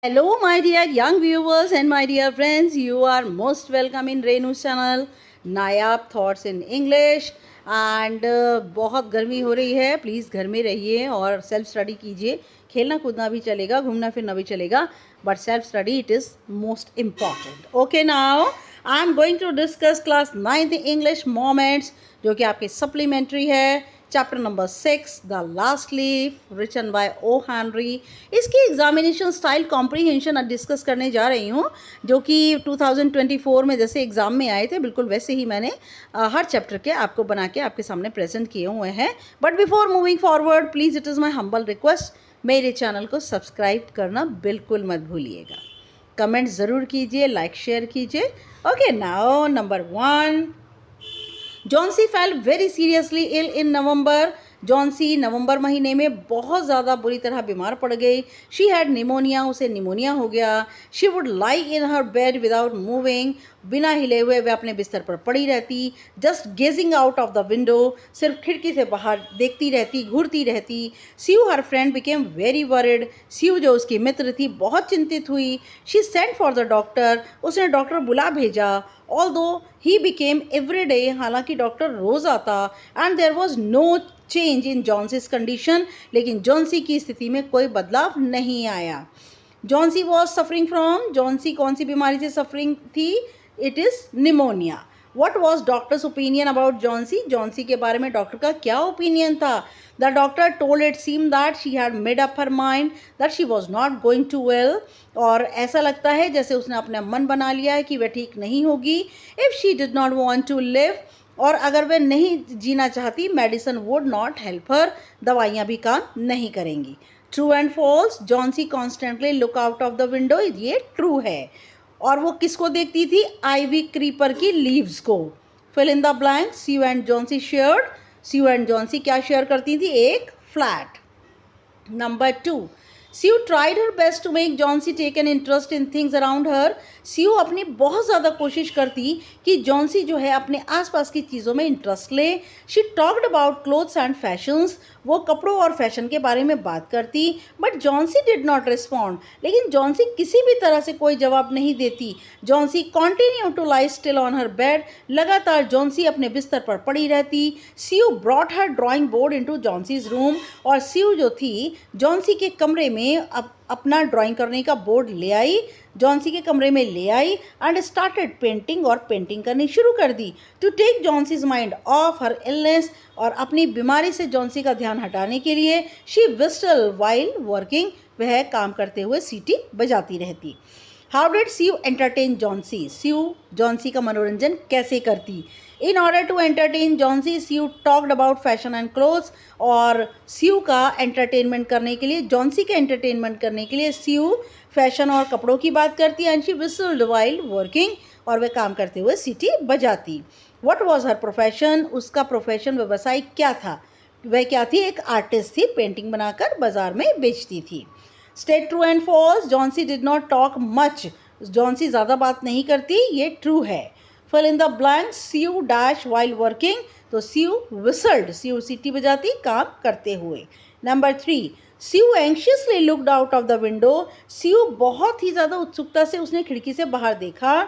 Hello, my dear young viewers and my dear friends. You are most welcome in Renu's channel, Nayab thoughts in English and बहुत गर्मी हो रही है. Please घर में रहिए और सेल्फ स्टडी कीजिए. खेलना कूदना भी चलेगा, घूमना फिरना भी चलेगा, but self study it is most important. Okay, now I am going to discuss class 9th English moments, जो कि आपके सप्लीमेंट्री है. Chapter number 6, the last leaf, written by O Henry. इसकी एग्जामिनेशन स्टाइल कॉम्प्रीहेंशन डिस्कस करने जा रही हूँ, जो कि 2024 में जैसे एग्ज़ाम में आए थे बिल्कुल वैसे ही मैंने हर चैप्टर के आपको बना के आपके सामने प्रेजेंट किए हुए हैं. But before moving forward, please it is my humble request, मेरे चैनल को सब्सक्राइब करना बिल्कुल मत भूलिएगा. कमेंट ज़रूर कीजिए, लाइक शेयर कीजिए. Okay, now number 1, Johnsy fell very seriously ill in November. Johnsy नवंबर महीने में बहुत ज़्यादा बुरी तरह बीमार पड़ गई. शी हैड निमोनिया, उसे निमोनिया हो गया. She would lie in her bed without moving, बिना हिले हुए वह अपने बिस्तर पर पड़ी रहती. Just gazing out of the window, सिर्फ खिड़की से बाहर देखती रहती, घूरती रहती. Sue her friend became very worried. Sue जो उसकी मित्र थी बहुत चिंतित हुई. She sent for the doctor, उसने डॉक्टर बुला भेजा. Although he became every day, हालांकि डॉक्टर रोज़ आता. And there was no change in Johnsy's condition, लेकिन जॉन्सी की स्थिति में कोई बदलाव नहीं आया. Johnsy was suffering from, Johnsy कौन सी बीमारी से सफरिंग थी? It is pneumonia. What was doctor's opinion about Johnsy? Johnsy के बारे में डॉक्टर का क्या ओपिनियन था? The doctor told it seem that she had made up her mind that she was not going to well. और ऐसा लगता है जैसे उसने अपना मन बना लिया है कि वह ठीक नहीं होगी. If she did not want to live, और अगर वह नहीं जीना चाहती, medicine would not help her, दवाइयाँ भी काम नहीं करेंगी. True and false, Johnsy constantly look out of the window, ये ट्रू है. और वो किसको देखती थी? आईवी क्रीपर की लीव्स को. Fill in the blank, Sue and Johnsy shared. Sue and Johnsy क्या शेयर करती थी? एक flat. Number 2, sue tried her best to make Johnsy take an interest in things around her. Sue अपनी बहुत ज़्यादा कोशिश करती कि जॉन्सी जो है अपने आसपास की चीज़ों में इंटरेस्ट ले. She talked about clothes and fashions, वो कपड़ों और फैशन के बारे में बात करती. But Johnsy did not respond, लेकिन जॉन्सी किसी भी तरह से कोई जवाब नहीं देती. Johnsy continue to lie still on her bed, लगातार जॉन्सी अपने बिस्तर पर पड़ी रहती. Sue brought her drawing board into Johnsy's room, और स्यू जो थी जॉन्सी के कमरे में अपना ड्राइंग करने का बोर्ड ले आई, जॉन्सी के कमरे में ले आई एंड स्टार्टेड पेंटिंग, और पेंटिंग करनी शुरू कर दी. To take Johnsy's mind off her illness, और अपनी बीमारी से जॉन्सी का ध्यान हटाने के लिए शी विस्टल वाइल वर्किंग, वह काम करते हुए सीटी बजाती रहती. How did Sue entertain Johnsy? Sue Johnsy का मनोरंजन कैसे करती? In order to entertain Johnsy, Sue talked about fashion and clothes. और स्यू का एंटरटेनमेंट करने के लिए, जॉन्सी का एंटरटेनमेंट करने के लिए स्यू फैशन और कपड़ों की बात करती. एंड शी विस्टल्ड वाइल वर्किंग, और वह काम करते हुए सीटी बजाती. What was her profession? उसका प्रोफेशन, व्यवसाय क्या था? वह क्या थी? एक आर्टिस्ट थी, पेंटिंग बनाकर बाजार में बेचती थी. State true and false, Johnsy did not talk much, Johnsy ज़्यादा बात नहीं करती, ये ट्रू है. Fill in the blank, Sue dash while working, तो स्यू विसल्ड, स्यू सीटी बजाती काम करते हुए. Number 3, Sue anxiously looked out of the window. Sue बहुत ही ज़्यादा उत्सुकता से उसने खिड़की से बाहर देखा.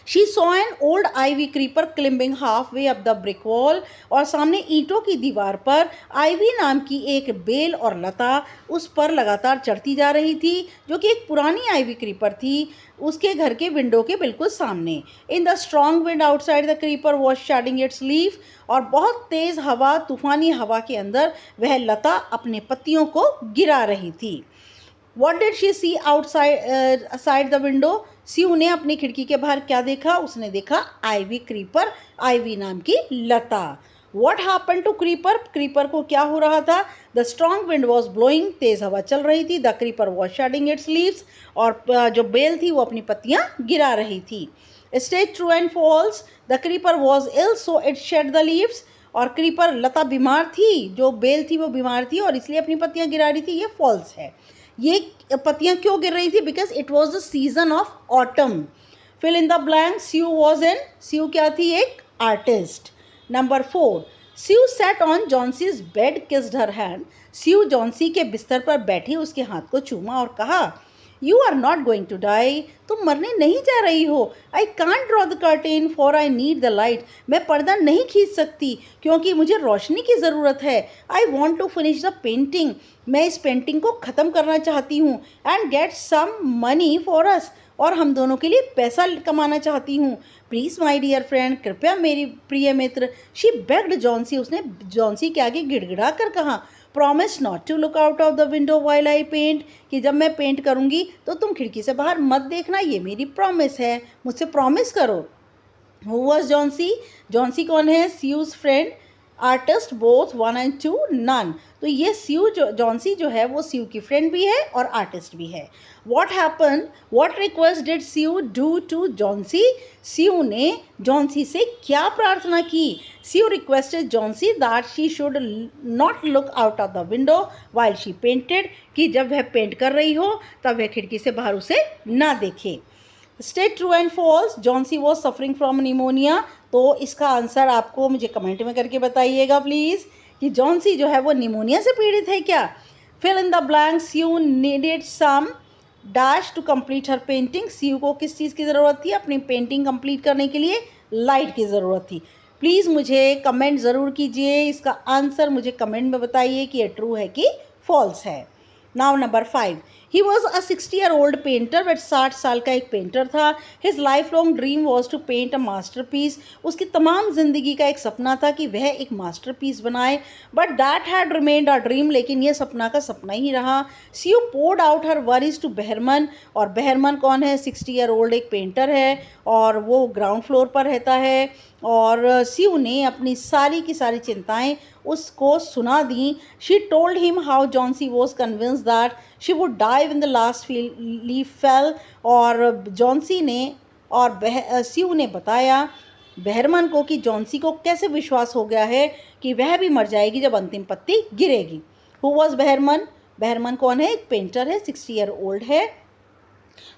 She saw an old ivy creeper climbing halfway up the brick wall, और सामने ईंटों की दीवार पर आईवी नाम की एक बेल और लता उस पर लगातार चढ़ती जा रही थी, जो कि एक पुरानी आईवी क्रीपर थी, उसके घर के विंडो के बिल्कुल सामने. In the strong wind outside the creeper was shedding its leaf, और बहुत तेज़ हवा, तूफानी हवा के अंदर वह लता अपने पत्तियों को गिरा रही थी. What did she see outside the window? Sue ने अपनी खिड़की के बाहर क्या देखा? उसने देखा आईवी क्रीपर, आईवी नाम की लता. What happen to creeper? Creeper को क्या हो रहा था? The strong wind was blowing, तेज़ हवा चल रही थी. The creeper was shedding its leaves, और जो बेल थी वो अपनी पत्तियाँ गिरा रही थी. State true and false, the creeper was ill so it shed the leaves, और क्रीपर, लता बीमार थी, जो बेल थी वो बीमार थी और इसलिए अपनी पत्तियाँ गिरा रही थी, ये फॉल्स है. ये पत्तियाँ क्यों गिर रही थी? Because it was the season of autumn. Fill in the blank, Sue was an, Sue क्या थी? एक artist. Number 4, Sue sat on Johnsy's bed, kissed her hand. Sue Johnsy के बिस्तर पर बैठी उसके हाथ को चूमा और कहा, you are not going to die, तुम मरने नहीं जा रही हो। I can't draw the curtain for I need the light, मैं पर्दा नहीं खींच सकती क्योंकि मुझे रोशनी की ज़रूरत है। I want to finish the painting, मैं इस पेंटिंग को ख़त्म करना चाहती हूँ। And get some money for us, और हम दोनों के लिए पैसा कमाना चाहती हूँ। प्लीज़ माई डियर फ्रेंड, कृपया मेरी प्रिय मित्र। शी बेग्ड जॉन्सी, उसने जॉन्सी के आगे गिड़गिड़ा कर कहा। Promise not to look out of the window while I paint, कि जब मैं पेंट करूँगी तो तुम खिड़की से बाहर मत देखना, ये मेरी प्रॉमिस है, मुझसे प्रॉमिस करो। हु वॉज जॉन्सी, जॉन्सी कौन है? Sue's friend, artist both 1 and 2, none. तो ये सीयू जॉन्सी जो है वो सीयू की फ्रेंड भी है और आर्टिस्ट भी है। What happen, what request did Sue do to Johnsy, Sue ने जॉन्सी से क्या प्रार्थना की? Sue requested Johnsy that she should not look out of the window while she painted, कि जब वह पेंट कर रही हो तब वह खिड़की से बाहर उसे ना देखे। State true and false, Johnsy was suffering from pneumonia. तो इसका आंसर आपको मुझे कमेंट में करके बताइएगा प्लीज़, कि जॉन्सी जो है वो निमोनिया से पीड़ित है क्या? Fill in the blanks, you needed some dash to complete her painting, Sue को किस चीज़ की ज़रूरत थी अपनी पेंटिंग कंप्लीट करने के लिए? लाइट की ज़रूरत थी। प्लीज़ मुझे कमेंट ज़रूर कीजिए, इसका आंसर मुझे कमेंट में बताइए कि ये ट्रू है कि फॉल्स है। Now number 5, he was a 60-year-old painter, but 60 साल का एक पेंटर था। His life long dream was to paint a masterpiece, उसकी तमाम जिंदगी का एक सपना था कि वह एक मास्टरपीस बनाए। But that had remained a dream, लेकिन यह सपना का सपना ही रहा। Sue poured out her worries to Behrman, और बेहरमन कौन है? 60-year-old एक पेंटर है और वो ग्राउंड फ्लोर पर रहता है। और सीयू ने अपनी सारी की सारी चिंताएं उसको सुना दी। She told him how Johnsy was convince that she would die when the last leaf fell, और जॉन्सी ने और सीयू ने बताया बेहरमन को कि जॉन्सी को कैसे विश्वास हो गया है कि वह भी मर जाएगी जब अंतिम पत्ती गिरेगी। हु वॉज बेहरमन, बेहरमन कौन है? एक पेंटर है, 60-year-old है।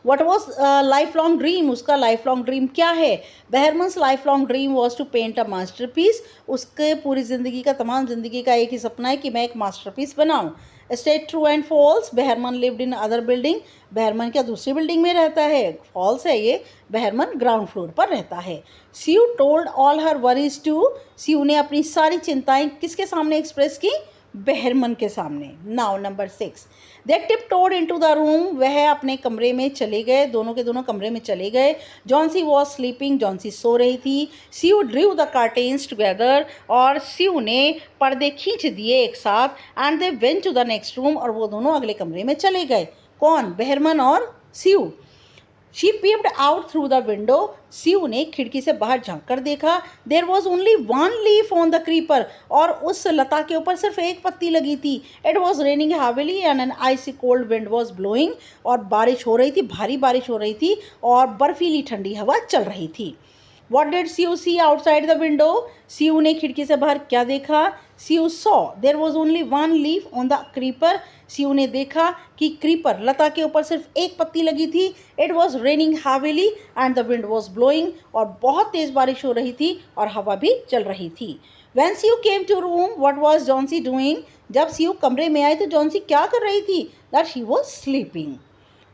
What was life long dream, उसका लाइफ लॉन्ग ड्रीम क्या है? Behrman's life long dream was to paint a masterpiece, उसके पूरी ज़िंदगी का, तमाम ज़िंदगी का एक ही सपना है कि मैं एक मास्टरपीस बनाऊं। State true and false, Behrman lived in other building, Behrman क्या दूसरी बिल्डिंग में रहता है? फॉल्स है ये, बेहरमन ग्राउंड फ्लोर पर रहता है। Sue told all her worries to, Sue ने अपनी सारी चिंताएं किसके सामने एक्सप्रेस की? बेहरमन के सामने। Now number 6, they tiptoed into the room, वह अपने कमरे में चले गए, दोनों के दोनों कमरे में चले गए। जॉन्सी वॉज स्लीपिंग, जॉन्सी सो रही थी। Sue drew the curtains together, और सीयू ने पर्दे खींच दिए एक साथ। And they went to the next room, और वो दोनों अगले कमरे में चले गए। कौन? बेहरमन और Sue. She peeped out through the window, Sue ने खिड़की से बाहर झांक कर देखा। There was only 1 leaf on the creeper, और उस लता के ऊपर सिर्फ एक पत्ती लगी थी। It was raining heavily and an icy cold wind was blowing, और बारिश हो रही थी, भारी बारिश हो रही थी और बर्फीली ठंडी हवा चल रही थी। What did Sue see outside the window, Sue ने खिड़की से बाहर क्या देखा? Sue saw there was only 1 leaf on the creeper, Sue ने देखा कि क्रीपर, लता के ऊपर सिर्फ एक पत्ती लगी थी। It was raining heavily and the wind was blowing, और बहुत तेज़ बारिश हो रही थी और हवा भी चल रही थी। When Sue came to room, what was Johnsy doing, जब सीयू कमरे में आए तो जॉन्सी क्या कर रही थी? That she was sleeping.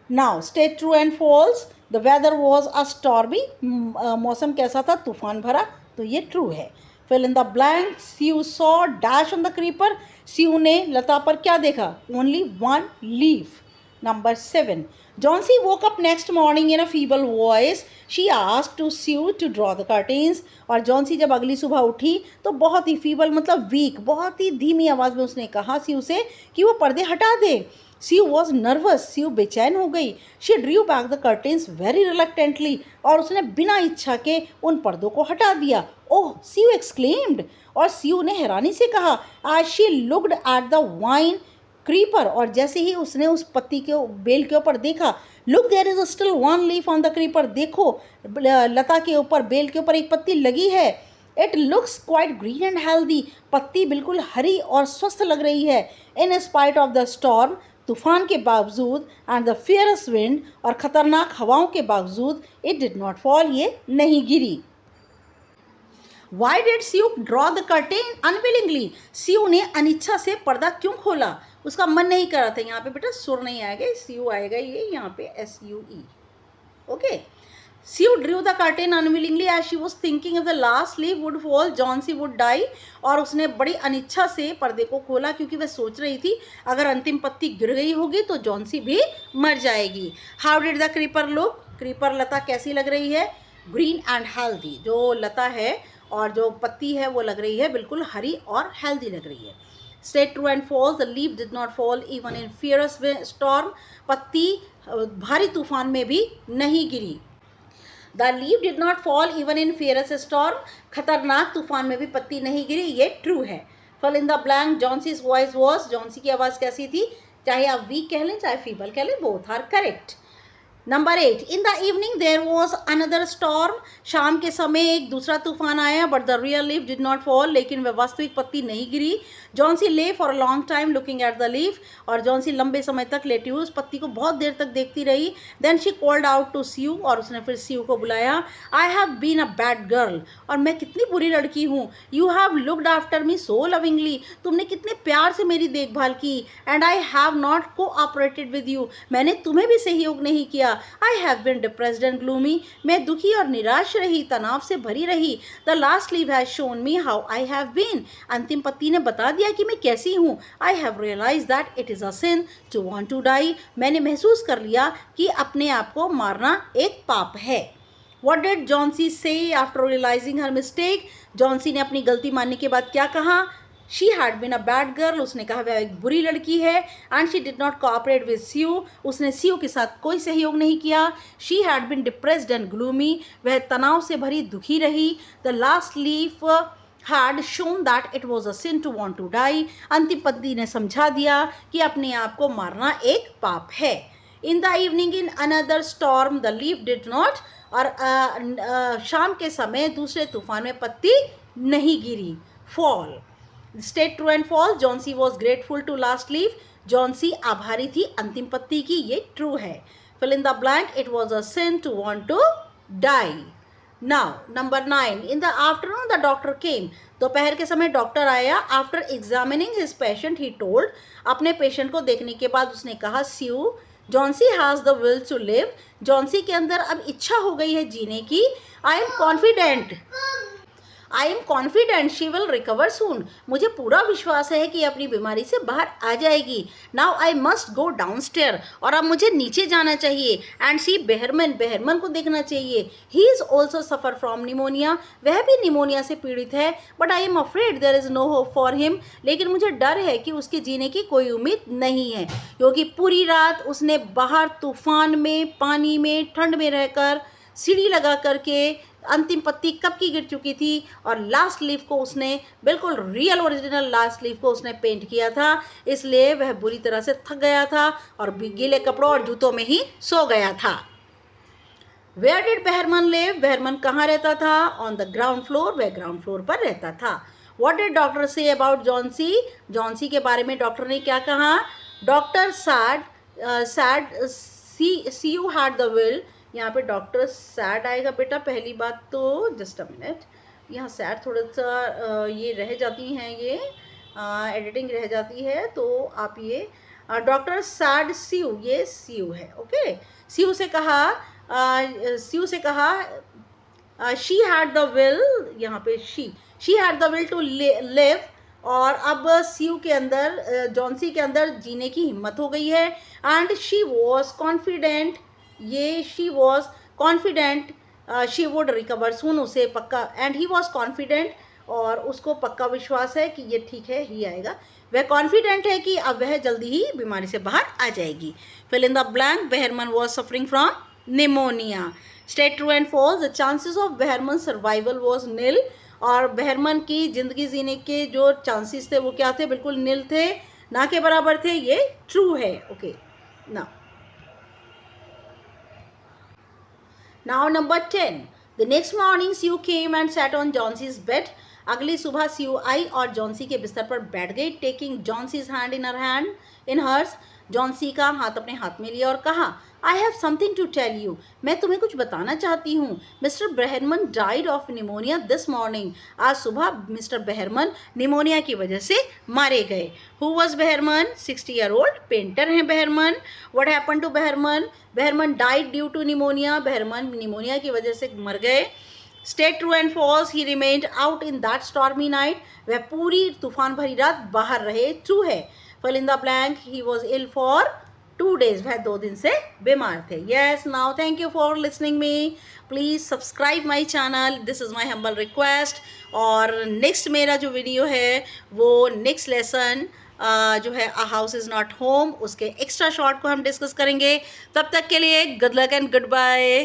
Now state true and false, the weather was a stormy, मौसम कैसा था? तूफान भरा, तो ये ट्रू है। Fill in the blank, Sue saw dash on the creeper, Sue ने लता पर क्या देखा? Only 1 leaf. Number 7, Johnsy woke up next morning in a feeble voice, she asked to Sue to draw the curtains, और Johnsy जब अगली सुबह उठी तो बहुत ही फीबल मतलब वीक, बहुत ही धीमी आवाज़ में उसने कहा सीयू से कि वो पर्दे हटा दे। सीयू वॉज नर्वस, सीयू बेचैन हो गई। She ड्रीव back the curtains very reluctantly, और उसने बिना इच्छा के उन पर्दों को हटा दिया। ओह, सीयू एक्सक्लेम्ड, और सीयू ने हैरानी से कहा। आज she looked at the wine creeper, और जैसे ही उसने उस पत्ती के बेल के ऊपर देखा, look there is still 1 leaf on the creeper, देखो लता के ऊपर, बेल के ऊपर एक पत्ती लगी है। It looks quite green and healthy, पत्ती बिल्कुल हरी और स्वस्थ लग रही है। In spite of the storm, तूफान के बावजूद, एंड द फियरस विंड, और ख़तरनाक हवाओं के बावजूद, इट डिड नॉट फॉल, ये नहीं गिरी। Why did Sue draw the curtain unwillingly, Sue ने अनिच्छा से पर्दा क्यों खोला? उसका मन नहीं कर रहा था। यहाँ पे बेटा सुर नहीं आएगा, SU आएगा, ये यहाँ पे SUE। Okay, Sue drew the curtain unwillingly as she was thinking if the last leaf would fall, Johnsy would die। और उसने बड़ी अनिच्छा से पर्दे को खोला क्योंकि वह सोच रही थी अगर अंतिम पत्ती गिर गई होगी तो जॉन्सी भी मर जाएगी। How did the creeper look? Creeper लता कैसी लग रही है? Green and healthy. जो लता है और जो पत्ती है वो लग रही है बिल्कुल हरी और हेल्दी लग रही है। Straight true and false, the leaf did not fall even in fierce storm। पत्ती भारी तूफान में भी नहीं गिरी। The leaf did not fall even in fierce storm। खतरनाक तूफान में भी पत्ती नहीं गिरी, ये ट्रू है। Fill in the blank, Johnson's voice was। Johnsy की आवाज़ कैसी थी? चाहे आप वीक कह लें चाहे फीबल कह लें, both are correct। Number 8, in the evening there was another storm. शाम के समय एक दूसरा तूफान आया, but the real leaf did not fall. लेकिन वह वास्तविक पत्ती नहीं गिरी। Johnsy lay for a long time looking at the leaf. और जॉन्सी लंबे समय तक लेटी हुई उस पत्ती को बहुत देर तक देखती रही। Then she called out to Sue. और उसने फिर स्यू को बुलाया। I have been a bad girl. और मैं कितनी बुरी लड़की हूँ। You have looked after me so lovingly. तुमने कितने प्यार से मेरी देखभाल की। And I have not cooperated with you. मैंने तुम्हें भी सहयोग नहीं किया। I have been depressed and gloomy. मैं दुखी और निराश रही, तनाव से भरी रही। The last leave has shown me how I have been. अंतिम पत्ती ने बता दिया कि मैं कैसी हूँ। I have realise that it is a sin to want to die. मैंने महसूस कर लिया कि अपने आप को मारना एक पाप है। What did Johnsy say after realizing her mistake? Johnsy ने अपनी गलती मानने के बाद क्या कहा? She had been a bad girl। उसने कहा वह एक बुरी लड़की है। And she did not cooperate with Sue। उसने Sue के साथ कोई सहयोग नहीं किया। She had been depressed and gloomy। वह तनाव से भरी दुखी रही। The last leaf had shown that it was a sin to want to die। अंतिम पत्ती ने समझा दिया कि अपने आप को मारना एक पाप है। In the evening in another storm the leaf did not। और शाम के समय दूसरे तूफान में पत्ती नहीं गिरी, fall। State true and false, Johnsy was grateful to last leaf। Johnsy आभारी थी अंतिम पत्ती की, ये ट्रू है। Fill in the blank, it was a sin to want to die। Now number 9, in the afternoon the doctor came। दोपहर के समय डॉक्टर आया। After examining his patient he told। अपने पेशेंट को देखने के बाद उसने कहा, Sue, Johnsy has the will to live. Johnsy के अंदर अब इच्छा हो गई है जीने की। I am confident she will recover soon. मुझे पूरा विश्वास है कि अपनी बीमारी से बाहर आ जाएगी। Now I must go down stair. और अब मुझे नीचे जाना चाहिए। एंड सी बेहरमन, बेहरमन को देखना चाहिए। He is also suffer from pneumonia. वह भी निमोनिया से पीड़ित है। But I am afraid there is no hope for him. लेकिन मुझे डर है कि उसके जीने की कोई उम्मीद नहीं है, क्योंकि पूरी रात उसने बाहर तूफान में, पानी में, ठंड में रहकर, सीढ़ी लगा करके अंतिम पत्ती कब की गिर चुकी थी। और लास्ट लीफ को उसने बिल्कुल रियल ओरिजिनल लास्ट लीफ को उसने पेंट किया था। इसलिए वह बुरी तरह से थक गया था और गीले कपड़ों और जूतों में ही सो गया था। Where did Behrman live? Behrman कहाँ रहता था? On the ground floor. वह ग्राउंड फ्लोर पर रहता था। What did doctor say about Johnsy? Johnsy के बारे में डॉक्टर ने क्या कहा? Doctor said Sue had the will. यहाँ पे डॉक्टर सैड आएगा बेटा पहली बात तो। जस्ट अ मिनट, यहाँ सैड थोड़ा सा ये रह जाती हैं, ये एडिटिंग रह जाती है, तो आप ये डॉक्टर सैड स्यू, ये स्यू है। ओके, स्यू से कहा शी हैड द विल, यहाँ पे she had the will to live. और अब स्यू के अंदर, जॉन्सी के अंदर जीने की हिम्मत हो गई है। एंड शी वॉज कॉन्फिडेंट, ये she was confident she would recover soon. उसे पक्का, एंड ही वॉज कॉन्फिडेंट, और उसको पक्का विश्वास है कि ये ठीक है, ही आएगा। वह कॉन्फिडेंट है कि अब वह जल्दी ही बीमारी से बाहर आ जाएगी। Fill in the blank, Behrman was suffering from pneumonia. State true and false, the chances of Behrman survival was nil. और बेहरमन की ज़िंदगी जीने के जो चांसेस थे वो क्या थे? बिल्कुल नील थे, ना के बराबर थे, ये ट्रू है। Okay, Now number 10. The next morning Sue came and sat on Johnson's bed। अगली सुबह स्यू आई और जॉन्सी के बिस्तर पर बैठ गई। Taking Johnsy's hand in hers. Johnsy का हाथ अपने हाथ में लिया और कहा, I have something to tell you, मैं तुम्हें कुछ बताना चाहती हूँ. Mister Behrman died of pneumonia this morning, आज सुबह मिस्टर बेहरमन निमोनिया की वजह से मारे गए. Who was Behrman? 60-year-old painter हैं Behrman. What happen to Behrman? Behrman died due to pneumonia, Behrman pneumonia की वजह से मर गए. State true and false, he remained out in that stormy night, वह पूरी तूफान भरी रात बाहर रहे. ट्रू है. Fill in the blank, he was ill for 2 days, वह 2 दिन से बीमार थे. Yes, now thank you for listening me. Please subscribe my channel, this is my humble request. और नेक्स्ट मेरा जो वीडियो है वो नेक्स्ट लेसन जो है a house is not home, उसके एक्स्ट्रा शॉर्ट को हम डिस्कस करेंगे. तब तक के लिए good luck and good bye.